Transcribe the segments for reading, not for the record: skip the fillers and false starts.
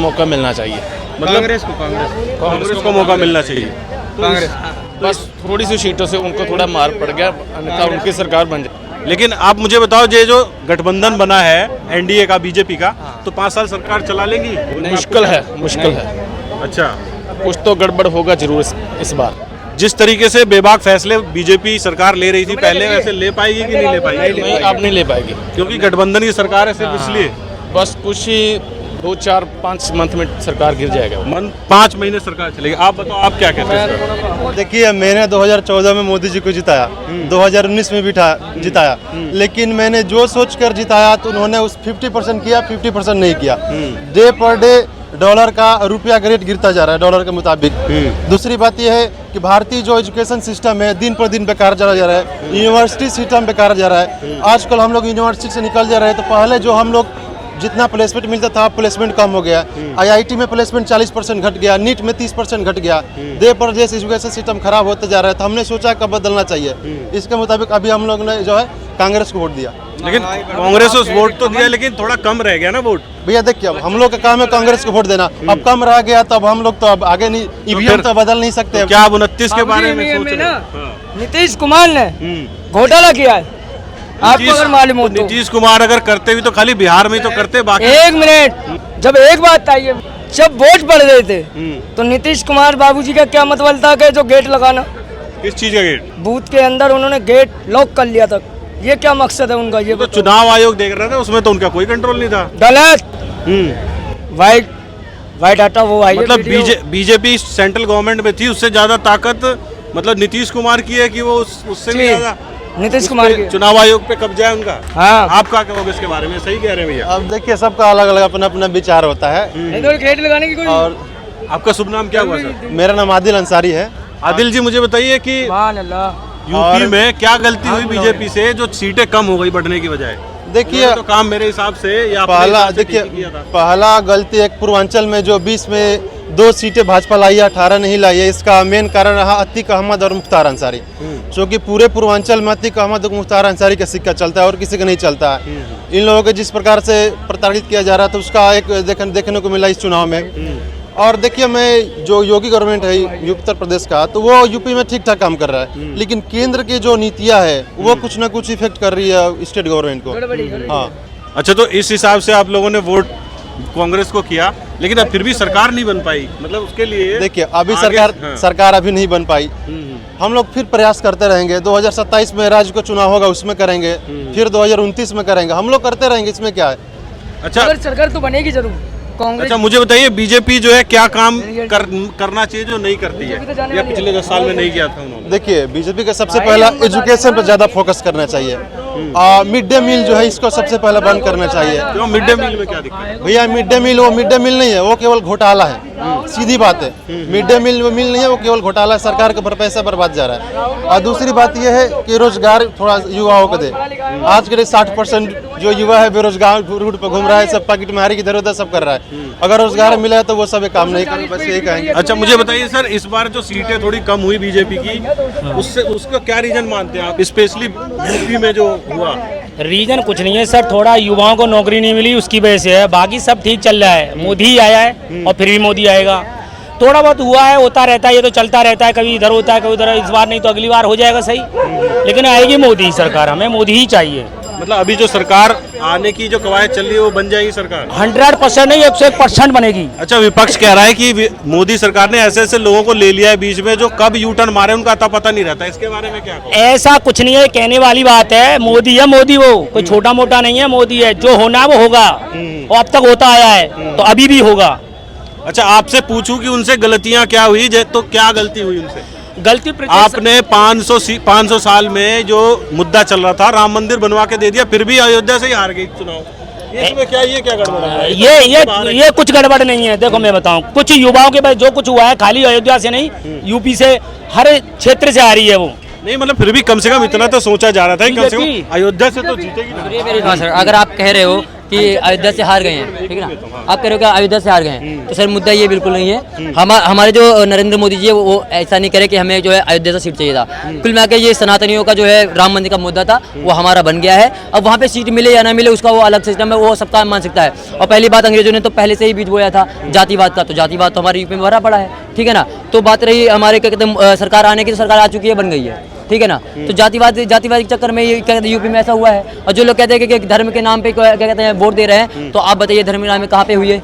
मौका मिलना चाहिए। मतलब कांग्रेस को मौका मिलना चाहिए। कांग्रेस बस थोड़ी सी सीटों से उनको थोड़ा मार पड़ गया, अन्यथा उनकी सरकार बन जाए। लेकिन आप मुझे बताओ, ये जो गठबंधन बना है एनडीए का, बीजेपी का, तो 5 साल सरकार चला लेंगी? मुश्किल है, मुश्किल है। अच्छा, कुछ तो गड़बड़ होगा जरूर इस बार। जिस तरीके से बेबाक फैसले बीजेपी सरकार ले रही थी पहले, वैसे ले पाएगी कि नहीं ले पाएगी? नहीं, अब नहीं ले पाएगी, क्योंकि गठबंधन की सरकार है, सिर्फ इसलिए। बस कुछ ही 2-4-5 मंथ में सरकार गिर जाएगा। 5 महीने सरकार चलेगी। आप बताओ, आप क्या कहते हैं? देखिए, मैंने 2014 में मोदी जी को जिताया, 2019 में भी जिताया, लेकिन मैंने जो सोच कर जिताया तो उन्होंने उस 50% किया, 50% नहीं किया। डे पर डे डॉलर का, रुपया का रेट गिरता जा रहा है डॉलर के मुताबिक। दूसरी बात यह है कि भारतीय जो एजुकेशन सिस्टम है दिन पर दिन बेकार चला जा रहा है, यूनिवर्सिटी सिस्टम बेकार जा रहा है। आजकल हम लोग यूनिवर्सिटी से निकल जा रहे हैं, तो पहले जो हम लोग जितना प्लेसमेंट मिलता था, प्लेसमेंट कम हो गया। आईआईटी में प्लेसमेंट 40% घट गया, नीट में 30% घट गया। देश पर देश एजुकेशन सिस्टम खराब होता जा रहा है, तो हमने सोचा कब बदलना चाहिए। इसके मुताबिक अभी हम लोग ने जो है कांग्रेस को वोट दिया। लेकिन कांग्रेस को वोट तो दिया, लेकिन थोड़ा कम रह गया ना वोट। भैया देखिए, अब हम लोग का काम है कांग्रेस को वोट देना, अब कम रह गया तब हम लोग तो अब आगे नहीं, ईवीएम तो बदल नहीं सकते। क्या आप 29 के बारे में सोच रहे हैं? नीतीश कुमार ने घोटाला किया है, आपको अगर मालूम हो तो। नीतीश कुमार अगर करते भी तो खाली बिहार में ही तो करते, बाकी। एक मिनट, जब एक बात आई है, जब वोट पड़ रहे थे तो नीतीश कुमार बाबूजी का क्या मतलब था कि जो गेट लगाना, किस चीज का गेट? बूथ के अंदर उन्होंने गेट लॉक कर लिया था। ये क्या मकसद है उनका? ये तो चुनाव आयोग देख रहा था, उसमें तो उनका कोई कंट्रोल नहीं था। गलत। वाइट आटा वो आई, मतलब बीजेपी सेंट्रल गवर्नमेंट में थी, उससे ज्यादा ताकत मतलब नीतीश कुमार की है कि वो उससे भी ज्यादा नीतीश कुमार के चुनाव आयोग पे कब्जा है उनका। हाँ। आप क्या कहोगे इसके बारे में? सही कह रहे हैं भैया। अब देखिए, सबका अलग अलग अपना अपना विचार होता है। नहीं तो गेट लगाने की कोई। और आपका शुभ नाम क्या हुआ सर? मेरा नाम आदिल अंसारी है। आदिल जी, मुझे बताइए कि यूपी में क्या गलती हुई बीजेपी से जो सीटें कम हो गई बढ़ने की बजाय? देखिए, तो काम मेरे हिसाब से या पहला देखिए, पहला गलती एक पूर्वांचल में जो 20 में 2 सीटें भाजपा लाई है, 18 नहीं लाई है। इसका मेन कारण रहा अतीक अहमद और मुख्तार अंसारी, क्योंकि पूरे पूर्वांचल में अतीक अहमद और मुख्तार अंसारी का सिक्का चलता है और किसी का नहीं चलता है। इन लोगों को जिस प्रकार से प्रताड़ित किया जा रहा था, उसका एक देखने को मिला इस चुनाव में। और देखिए, मैं जो योगी गवर्नमेंट है उत्तर प्रदेश का, तो वो यूपी में ठीक ठाक काम कर रहा है, लेकिन केंद्र की जो नीतियां है वो कुछ ना कुछ इफेक्ट कर रही है स्टेट गवर्नमेंट को। हाँ, अच्छा, तो इस हिसाब से आप लोगों ने वोट कांग्रेस को किया, लेकिन अब फिर भी सरकार नहीं बन पाई। मतलब उसके लिए देखिए, अभी सरकार अभी नहीं बन पाई। हम लोग फिर प्रयास करते रहेंगे। 2027 में राज्य को चुनाव होगा, उसमें करेंगे, फिर 2029 में करेंगे। हम लोग करते रहेंगे, इसमें क्या है। अच्छा, सरकार तो बनेगी जरूर कांग्रेस। अच्छा, मुझे बताइए, बीजेपी जो है क्या काम करना चाहिए जो नहीं करती है, या पिछले 10 साल में नहीं किया था उन्होंने? देखिए, बीजेपी का सबसे पहला एजुकेशन पर ज्यादा फोकस करना चाहिए। मिड डे मील जो है, इसको सबसे पहले बंद करना चाहिए। क्यों? मिड डे मील में क्या दिक्कत है भैया? मिड डे मील वो मिड डे मील नहीं है, वो केवल घोटाला है, सीधी बात है। मिड डे मील नहीं है, वो केवल घोटाला है, सरकार का पैसा बर्बाद जा रहा है। और दूसरी बात यह है कि रोजगार थोड़ा युवाओं को दे। आज के 60% जो युवा है बेरोजगार रूट पर घूम रहा है, सब पॉकेट मारी की इधर-उधर सब कर रहा है। अगर रोजगार मिला है तो वो सब काम नहीं कर, बस यही कहेंगे। अच्छा, मुझे बताइए सर, इस बार जो सीटें थोड़ी कम हुई बीजेपी की, उसका क्या रीजन मानते हैं आप, स्पेशली यूपी में जो हुआ? रीजन कुछ नहीं है सर, थोड़ा युवाओं को नौकरी नहीं मिली उसकी वजह से है, बाकी सब ठीक चल रहा है। मोदी ही आया है और फिर भी मोदी आएगा। थोड़ा बहुत हुआ है, होता रहता है, ये तो चलता रहता है, कभी इधर होता है कभी उधर। इस बार नहीं तो अगली बार हो जाएगा सही, लेकिन आएगी मोदी ही सरकार, हमें मोदी ही चाहिए। मतलब अभी जो सरकार आने की जो कवायद चल रही है वो बन जाएगी सरकार? 100% नहीं, 101% बनेगी। अच्छा, विपक्ष कह रहा है कि मोदी सरकार ने ऐसे ऐसे लोगों को ले लिया है बीच में जो कब यू टर्न मारे उनका अता पता नहीं रहता, इसके बारे में क्या कहो? ऐसा कुछ नहीं है, कहने वाली बात है। मोदी है, मोदी वो कोई छोटा मोटा नहीं है, मोदी है, जो होना है वो होगा, और अब तक होता आया है तो अभी भी होगा। अच्छा, आपसे पूछूं कि उनसे गलतियां क्या हुई, तो क्या गलती हुई उनसे? गलती आपने 500 साल में जो मुद्दा चल रहा था, राम मंदिर बनवा के दे दिया, फिर भी अयोध्या से ही हार गई चुनाव। इसमें ये क्या गड़बड़ है? ये कुछ गड़बड़ नहीं है। देखो मैं बताऊं, कुछ युवाओं के पास जो कुछ हुआ है, खाली अयोध्या से नहीं, यूपी से हर क्षेत्र से आ रही है वो। नहीं, मतलब फिर भी कम से कम इतना तो सोचा जा रहा था, कम से कम अयोध्या से तो जीतेगी ना। अगर आप कह रहे हो कि अयोध्या से हार गए हैं, ठीक है ना। आप कह रहे हो कि अयोध्या से हार गए हैं, तो सर मुद्दा ये बिल्कुल नहीं है। हमारे जो नरेंद्र मोदी जी है वो ऐसा नहीं करे कि हमें जो है अयोध्या से सीट चाहिए था। कुल मिला के ये सनातनियों का जो है राम मंदिर का मुद्दा था वो हमारा बन गया है। अब वहाँ पे सीट मिले या ना मिले उसका वो अलग सिस्टम है, वो सबका मान सकता है। और पहली बात, अंग्रेजों ने तो पहले से ही बीज बोया था जातिवाद का, तो जातिवाद तो हमारे यूपी में भरा पड़ा है, ठीक है ना। तो बात रही हमारे क्या कहते हैं सरकार आने की, तो सरकार आ चुकी है, बन गई है, ठीक है ना। तो जातिवाद के चक्कर में ये क्या कहते हैं यूपी में ऐसा हुआ है। और जो लोग कहते हैं कि धर्म के नाम पे क्या कहते हैं वोट दे रहे हैं, तो आप बताइए धर्म के नाम पे कहाँ पे हुई है?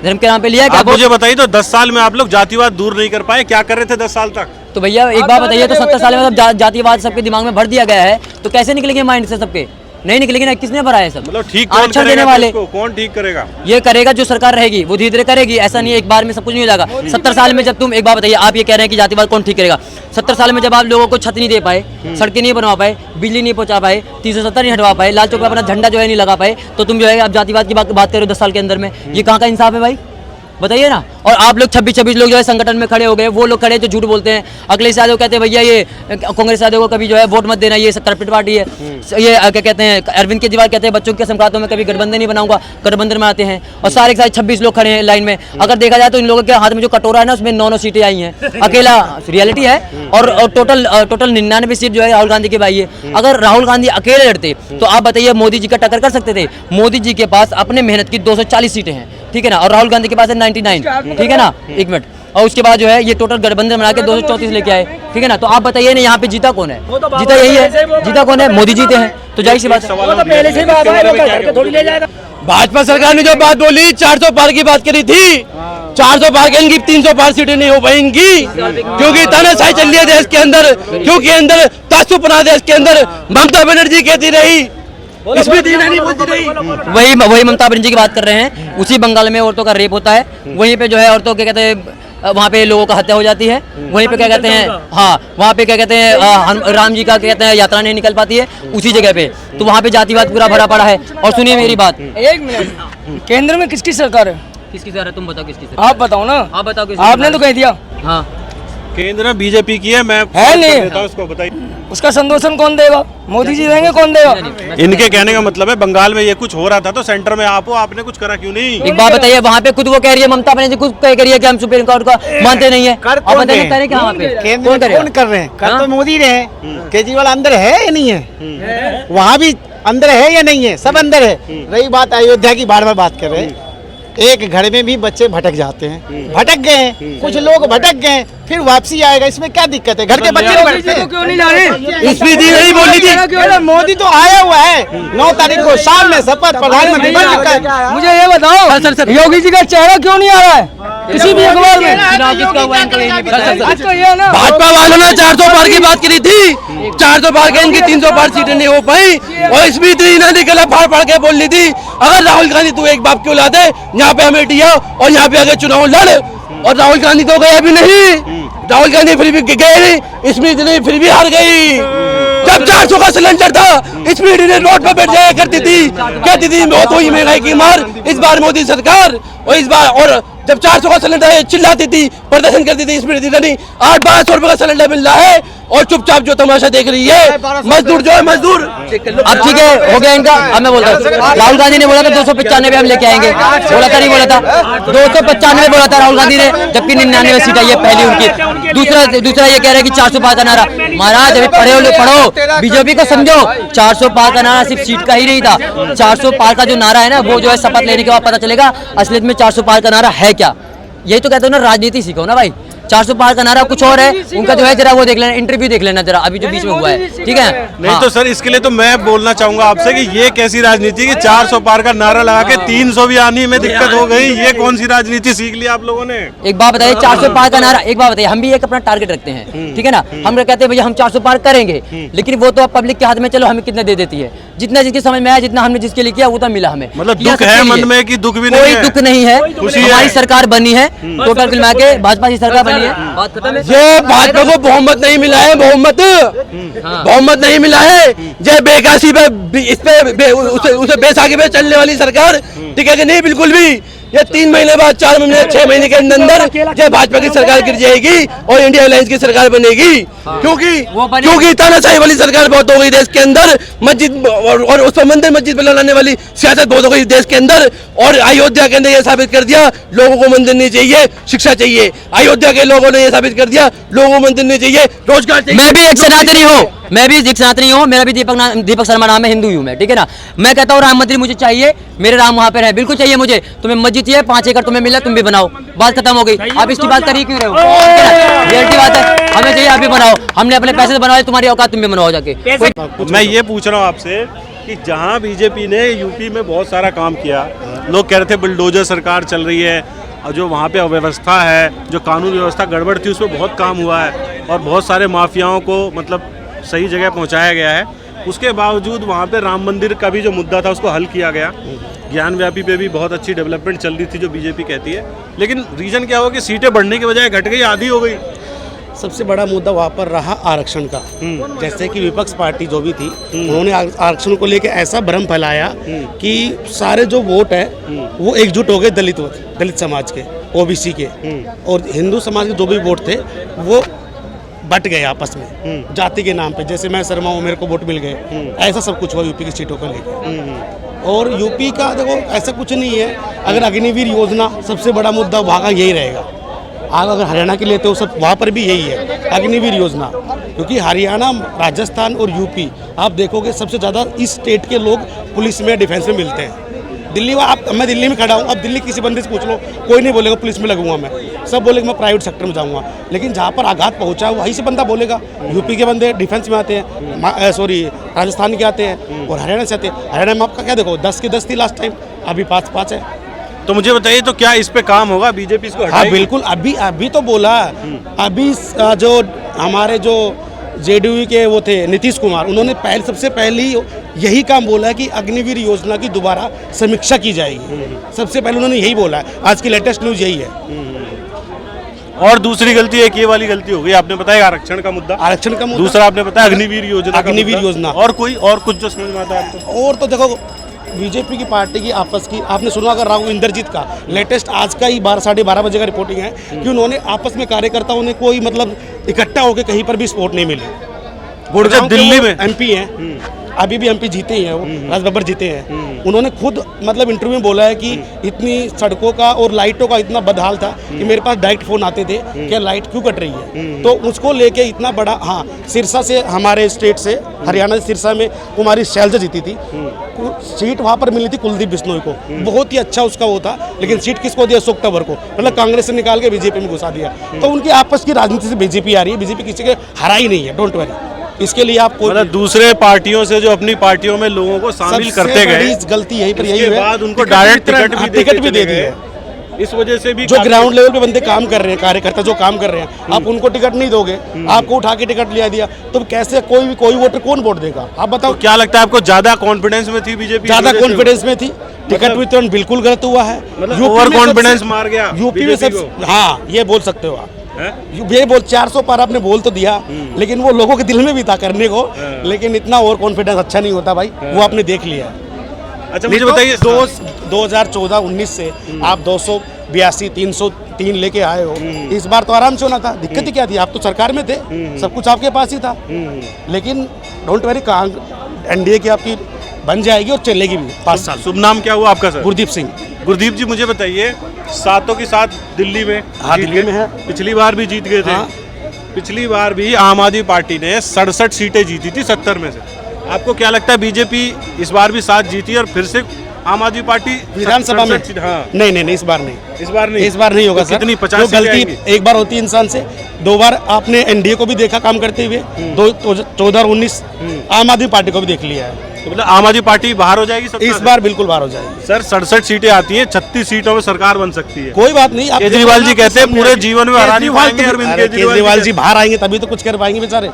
धर्म के नाम पे लिया क्या? आप मुझे बताइए, तो 10 साल में आप लोग जातिवाद दूर नहीं कर पाए, क्या कर रहे थे 10 साल तक? तो भैया एक बात बताइए, तो 70 साल में मतलब जातिवाद सबके दिमाग में भर दिया गया है, तो कैसे निकलेंगे माइंड से सबके? नहीं निकलेगी ना। किसने भरा है सब? मतलब ठीक आरक्षण देने वाले कौन ठीक करेगा? ये करेगा जो सरकार रहेगी, वो धीरे धीरे करेगी। ऐसा नहीं है एक बार में सब कुछ नहीं हो जाएगा। 70 साल में जब तुम, एक बात बताइए, आप ये कह रहे हैं कि जातिवाद कौन ठीक करेगा? 70 साल में जब आप लोगों को छत नहीं दे पाए, सड़कें नहीं बनवा पाए, बिजली नहीं पहुंचा पाए, 370 नहीं हटवा पाए, लाल चौक पर अपना झंडा जो है नहीं लगा पाए, तो तुम जो है अब जातिवाद की बात करो 10 साल के अंदर में? ये कहाँ का इंसाफ है भाई, बताइए ना। और आप लोग 26 लोग जो है संगठन में खड़े हो गए, वो लोग खड़े जो झूठ बोलते हैं। अखिलेश यादव कहते हैं भैया ये कांग्रेस यादव को कभी जो है वोट मत देना, ये करप्ट पार्टी है। ये क्या कहते हैं अरविंद केजरीवाल कहते हैं बच्चों के संक्रांतों में कभी गठबंधन नहीं बनाऊंगा, गठबंधन में आते हैं। और सारे के सारे 26 लोग खड़े हैं लाइन में। अगर देखा जाए तो इन लोगों के हाथ में जो कटोरा है ना, उसमें 9 सीटें आई हैं, अकेला, रियलिटी है। और टोटल 99 सीट जो है राहुल गांधी के भाई है। अगर राहुल गांधी अकेले लड़ते तो आप बताइए मोदी जी का टक्कर कर सकते थे? मोदी जी के पास अपने मेहनत की 240 सीटें हैं, ठीक है ना, और राहुल गांधी के पास है 99, ठीक है ना। एक मिनट, और उसके बाद जो है ये टोटल गठबंधन बना के 234 लेके आए, ठीक है ना। तो आप बताइए ना यहाँ पे जीता कौन है? जीता यही है, जीता कौन है? मोदी जीते हैं। तो जाहिर सी बात है। भाजपा सरकार ने जो बात बोली 400 पार की बात करी थी, 400 पार के इनकी 300 पार सीटें नहीं हो पाएंगी, क्योंकि तानाशाही चल रही है देश के अंदर, क्योंकि अंदर तासुपना देश के अंदर। ममता बनर्जी कहती रही, वही ममता बनर्जी की बात कर रहे हैं। उसी बंगाल में औरतों का रेप होता है, वहीं पे जो है औरतों क्या कहते हैं वहाँ पे लोगों का हत्या हो जाती है। वहीं पे क्या कहते हैं, हाँ वहाँ पे क्या कहते हैं राम जी का क्या कहते हैं यात्रा नहीं निकल पाती है उसी जगह पे। तो वहाँ पे जातिवाद पूरा भरा पड़ा है। और सुनिए मेरी बात, एक मिनट, केंद्र में किसकी सरकार है? किसकी सरकार है? तुम बताओ किसकी सरकार? आप बताओ ना। आप बताओ किसकी? आपने तो कह दिया। हाँ केंद्र में बीजेपी की है, मैं है नहीं, उसको बताइए। उसका संतोषण कौन देगा? मोदी जी देंगे, कौन देगा? इनके कहने का मतलब है बंगाल में ये कुछ हो रहा था तो सेंटर में आप हो, आपने कुछ करा क्यों नहीं? एक बात बताइए, वहाँ पे खुद वो कह रही है ममता बनर्जी खुद कह रही है कि हम सुप्रीम कोर्ट का मानते नहीं है। कर आप बताइए करें क्या वहाँ पे? कौन कर रहे हैं? कर तो मोदी रहे हैं। केजरीवाल अंदर है या नहीं है? वहाँ भी अंदर है या नहीं है? सब अंदर है। रही बात अयोध्या की, बार बार बात कर रहे हैं। एक घर में भी बच्चे भटक जाते हैं, भटक गए हैं, कुछ लोग भटक गए, फिर वापसी आएगा, इसमें क्या दिक्कत है? घर के बच्चे नहीं भटकते? क्यों नहीं ला रहे? स्पीति नहीं बोली थी, मोदी तो आया हुआ है 9 तारीख को शाम में शपथ प्रधानमंत्री बन चुका है। मुझे ये बताओ, योगी जी का चेहरा क्यों नहीं आ रहा है किसी भी अखबार में? भाजपा वालों ने 400 पार की बात करी थी, 400 पार के इनकी 300 पार सीटें नहीं हो पाई। और स्पीति ने निकला फाड़ फाड़ के बोल ली थी, अगर राहुल गांधी तू एक बाप क्यों ला दे, यहाँ पे हमें दिया और यहाँ पे आगे चुनाव लड़। और राहुल गांधी तो गया भी नहीं, राहुल गांधी फिर भी गए नहीं, स्मृति ने फिर भी हार गई। जब 400 का सिलेंडर था स्मृति ने रोड पर बैठ जाया करती थी, कहती थी बहुत हुई महंगाई की मार इस बार मोदी सरकार। और इस बार और जब 400 का सिलेंडर चिल्लाती थी, प्रदर्शन करती थी स्मृति ईरानी, 800-1200 रुपए का सिलेंडर मिल रहा है और चुपचाप जो तमाशा देख रही है मजदूर जो है मजदूर। अब ठीक है, हो गया इनका। अब मैं बोलता हूँ, राहुल गांधी ने बोला था 295 हम लेके आएंगे, बोला था नहीं बोला था? 295 बोला था राहुल गांधी ने, जबकि 99 सीट आई है पहली उनकी। दूसरा ये कह रहा है कि 400 पार का नारा। महाराज अभी पढ़ो, बीजेपी को समझो। 400 पार का नारा सिर्फ सीट का ही नहीं था, 400 पार का जो नारा है ना, वो जो है शपथ लेने के बाद पता चलेगा असलियत में 400 पार का नारा है क्या। यही तो कहते हो ना, राजनीति सीखो ना भाई। 400 पार का नारा कुछ और है उनका, जो है जरा वो देख लेना, इंटरव्यू देख लेना जरा अभी जो बीच में हुआ है, ठीक है? नहीं तो सर इसके लिए तो मैं बोलना चाहूंगा आपसे कि ये कैसी राजनीति कि 400 पार का नारा लगा के 300 भी आने में दिक्कत हो गई, ये कौन सी राजनीति सीख ली आप लोगों ने? एक बात बताइए, 400 पार का नारा, एक बात बताइए, हम भी एक अपना टारगेट रखते हैं, ठीक है ना। हम कहते हैं भैया हम 400 पार करेंगे, लेकिन वो तो अब पब्लिक के हाथ में, चलो हमें कितने दे देती है, जितना जिसकी समझ में आया, जितना हमने जिसके लिए किया वो तो मिला हमें। मतलब दुख है मन में कि दुख भी नहीं है? कोई दुख नहीं है, हमारी सरकार बनी है, टोटल मिला के भाजपा की सरकार बनी है। बात खत्म है। ये भाजपा को बहुमत नहीं मिला है, बहुमत नहीं मिला है। ये बेकासी पे इस पे उसे बेसाखी पे चलने वाली सरकार ठीक है कि नहीं? बिल्कुल भी। ये 3 महीने बाद, 4 महीने, 6 महीने के अंदर जब भाजपा की सरकार गिर जाएगी और इंडिया अलायंस की सरकार बनेगी, क्योंकि तानाशाही वाली सरकार बहुत हो गई देश के अंदर, मस्जिद और उस पर मंदिर मस्जिद बनाने वाली सियासत बहुत हो गई देश के अंदर। और अयोध्या के अंदर ये साबित कर दिया लोगों को मंदिर नहीं चाहिए, शिक्षा चाहिए। अयोध्या के लोगों ने ये साबित कर दिया लोगों को मंदिर नहीं चाहिए, रोजगार चाहिए। मैं भी एक सनातनी हूँ, मेरा भी दीपक शर्मा नाम है, हिंदू हूँ मैं, ठीक है ना। मैं कहता हूँ राम मंदिर मुझे चाहिए, मेरे राम वहाँ पे है, बिल्कुल चाहिए मुझे। तुम्हें मस्जिद चाहिए, 5 एकड़ तुम्हें मिला, तुम भी बनाओ, बात खत्म हो गई। आप इसकी बात कर ही क्यों रहे हो? रियलिटी बात है, हमें चाहिए आप भी बनाओ, हमने अपने पैसे से बनवाए, तुम्हारी औकात तुम भी बनवाओ जाके। मैं ये पूछ रहा हूँ आपसे कि जहाँ बीजेपी ने यूपी में बहुत सारा काम किया, लोग कह रहे थे बुलडोजर सरकार चल रही है, और जो वहाँ पे अव्यवस्था है, जो कानून व्यवस्था गड़बड़ थी, उसमें बहुत काम हुआ है और बहुत सारे माफियाओं को मतलब सही जगह पहुँचाया गया है। उसके बावजूद वहाँ पे राम मंदिर का भी जो मुद्दा था उसको हल किया गया। ज्ञान व्यापी पे भी बहुत अच्छी डेवलपमेंट चल रही थी जो बीजेपी कहती है, लेकिन रीजन क्या हुआ कि सीटें बढ़ने के बजाय घट गई, आधी हो गई। सबसे बड़ा मुद्दा वहाँ पर रहा आरक्षण का। जैसे कि विपक्ष पार्टी जो भी थी, उन्होंने आरक्षण को लेकर ऐसा भ्रम फैलाया कि सारे जो वोट है वो एकजुट हो गए दलित समाज के, ओबीसी के, और हिंदू समाज के जो भी वोट थे वो बट गए आपस में जाति के नाम पे। जैसे मैं शर्मा हूँ, मेरे को वोट मिल गए, ऐसा सब कुछ हुआ यूपी की सीटों को लेकर। और यूपी का देखो ऐसा कुछ नहीं है। अगर अग्निवीर योजना सबसे बड़ा मुद्दा वहाँ का यही रहेगा। आप अगर हरियाणा के लेते हो सब, वहाँ पर भी यही है अग्निवीर योजना, क्योंकि हरियाणा, राजस्थान और यूपी आप देखोगे सबसे ज़्यादा इस स्टेट के लोग पुलिस में, डिफेंस में मिलते हैं। दिल्ली मैं दिल्ली में खड़ा हूँ, अब दिल्ली किसी बंदे से पूछ लो, कोई नहीं बोलेगा पुलिस में लगूंगा मैं, सब बोलेगा मैं प्राइवेट सेक्टर में जाऊँगा। लेकिन जहाँ पर आघात पहुँचा है वहीं से बंदा बोलेगा। यूपी के बंदे डिफेंस में आते हैं, राजस्थान के आते हैं और हरियाणा से आते हैं। हरियाणा में आपका क्या देखो 10 की 10 थी लास्ट टाइम, अभी 5-5 है। तो मुझे बताइए, तो क्या इस पे काम होगा? बीजेपी इसको हाँ बिल्कुल, अभी तो बोला, अभी जो हमारे जो जेडीयू के वो थे नीतीश कुमार, उन्होंने सबसे पहले यही काम बोला है कि अग्निवीर योजना की दोबारा समीक्षा की जाएगी। सबसे पहले उन्होंने यही बोला है, आज की लेटेस्ट न्यूज़ यही है। और दूसरी गलती एक ये वाली गलती हो गई, आपने बताया आरक्षण का मुद्दा, दूसरा आपने बताया अग्निवीर योजना, और कोई और कुछ जो समझ में आता है आपको? और तो देखो बीजेपी की पार्टी की आपस की, आपने सुना अगर राघव इंद्रजीत का लेटेस्ट आज का ही 12-12:30 बजे का रिपोर्टिंग है कि उन्होंने आपस में कार्यकर्ताओं ने कोई मतलब इकट्ठा होकर कहीं पर भी सपोर्ट नहीं मिली। गुड़गांव दिल्ली में एमपी हैं, अभी भी एमपी जीते ही हैं, वो राज बब्बर जीते हैं। उन्होंने खुद मतलब इंटरव्यू में बोला है कि इतनी सड़कों का और लाइटों का इतना बदहाल था कि मेरे पास डायरेक्ट फोन आते थे कि लाइट क्यों कट रही है। तो उसको लेके इतना बड़ा, हाँ सिरसा से, हमारे स्टेट से, हरियाणा से सिरसा में कुमारी शैलजा जीती थी, सीट वहाँ पर मिली थी कुलदीप बिश्नोई को, बहुत ही अच्छा उसका वो था। लेकिन सीट किसको दिया? अशोक तंवर को, मतलब कांग्रेस से निकाल के बीजेपी में घुसा दिया। तो उनकी आपस की राजनीति से बीजेपी आ रही है, बीजेपी किसी के हरा ही नहीं है, डोंट वरी। इसके लिए आप मतलब दूसरे पार्टियों से जो अपनी पार्टियों में लोगों को शामिल करते गए, गलती यही पर यही है, बाद उनको डायरेक्ट टिकट भी दे दिए। इस वजह से भी जो ग्राउंड लेवल पे बंदे काम कर रहे हैं, कार्यकर्ता जो काम कर रहे हैं, आप उनको टिकट नहीं दोगे, आपको उठा के टिकट लिया दिया, तो कैसे कोई वोटर कौन वोट देगा? आप बताओ। तो क्या लगता है आपको, ज्यादा कॉन्फिडेंस में थी बीजेपी? ज्यादा कॉन्फिडेंस में थी, टिकट वितरण बिल्कुल गलत हुआ है, ओवर कॉन्फिडेंस मार गया यूपी में सब। हाँ ये बोल सकते हो आप, ये बोल 400 पार आपने बोल तो दिया, लेकिन वो लोगों के दिल में भी था करने को, लेकिन इतना ओवर कॉन्फिडेंस अच्छा नहीं होता भाई, वो आपने देख लिया। अच्छा मुझे बताइए, 2014-19 से आप 282, 303 लेके आए हो, इस बार तो आराम से होना था। दिक्कत ही क्या थी? आप तो सरकार में थे, सब कुछ आपके पास ही था। लेकिन डोंट वरी, एनडीए की आपकी बन जाएगी और चलेगी भी 5 साल। शुभ नाम क्या हुआ आपका सर? गुरदीप सिंह। गुरदीप जी मुझे बताइए, सातों की सात दिल्ली में, हाँ दिल्ली में है, पिछली बार भी जीत गए थे। हाँ। पिछली बार भी आम आदमी पार्टी ने 67 सीटें जीती थी 70 में से। आपको क्या लगता है बीजेपी इस बार भी 7 जीती और फिर से आम आदमी पार्टी विधानसभा में? हाँ। नहीं, इस बार नहीं, इस बार नहीं होगा तो सर। कितनी 50 गलती एक बार होती है इंसान से, 2 बार आपने एनडीए को भी देखा काम करते हुए, 2014-19 आम आदमी पार्टी को भी देख लिया है। तो मतलब आम आदमी पार्टी बाहर हो जाएगी इस बार? बिल्कुल बाहर हो जाएगी सर। 67 सीटें आती हैं, 36 सीटों में सरकार बन सकती है। कोई बात नहीं। केजरीवाल जी कहते हैं पूरे जीवन में हरा नहीं पाएंगे अरविंद केजरीवाल जी, बाहर आएंगे तभी तो कुछ कर पाएंगे बेचारे।